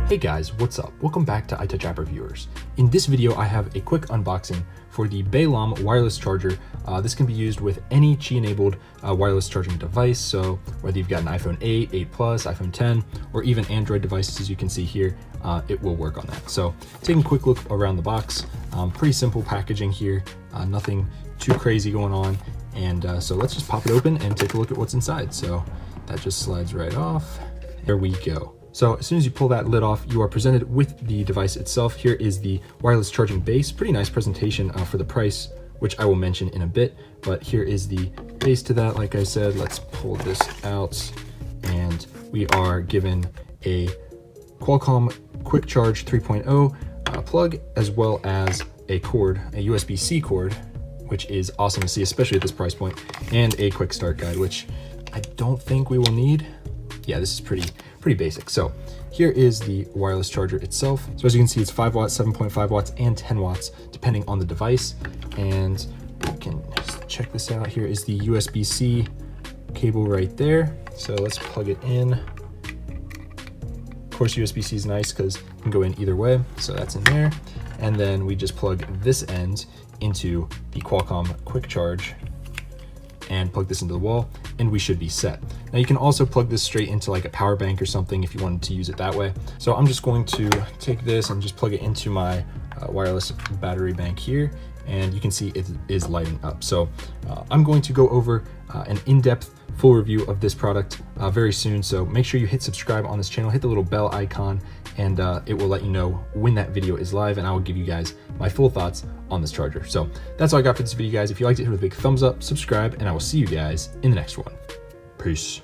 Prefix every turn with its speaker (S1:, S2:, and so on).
S1: Hey guys, what's up? Welcome back to iTouch App Reviewers. In this video, I have a quick unboxing for the Beilom Wireless Charger. This can be used with any Qi-enabled wireless charging device. So whether you've got an iPhone 8, 8 Plus, iPhone 10, or even Android devices, as you can see here, it will work on that. So taking a quick look around the box, pretty simple packaging here, nothing too crazy going on. And so let's just pop it open and take a look at what's inside. So that just slides right off. There we go. So as soon as you pull that lid off, you are presented with the device itself. Here is the wireless charging base. Pretty nice presentation for the price, which I will mention in a bit. But here is the base to that. Like I said, let's pull this out. And we are given a Qualcomm Quick Charge 3.0 plug, as well as a cord, a USB-C cord, which is awesome to see, especially at this price point, and a quick start guide, which I don't think we will need. Yeah, this is pretty basic. So here is the wireless charger itself. So as you can see, it's 5 watts, 7.5 watts, and 10 watts, depending on the device. And you can just check this out. Here is the USB-C cable right there. So let's plug it in. Of course, USB-C is nice because it can go in either way. So that's in there. And then we just plug this end into the Qualcomm Quick Charge and plug this into the wall, and we should be set. Now you can also plug this straight into like a power bank or something if you wanted to use it that way. So I'm just going to take this and just plug it into my wireless battery bank here, and you can see it is lighting up. So I'm going to go over an in-depth full review of this product very soon. So make sure you hit subscribe on this channel, hit the little bell icon, and it will let you know when that video is live, and I will give you guys my full thoughts on this charger. So that's all I got for this video, guys. If you liked it, hit with a big thumbs up, subscribe, and I will see you guys in the next one. Peace.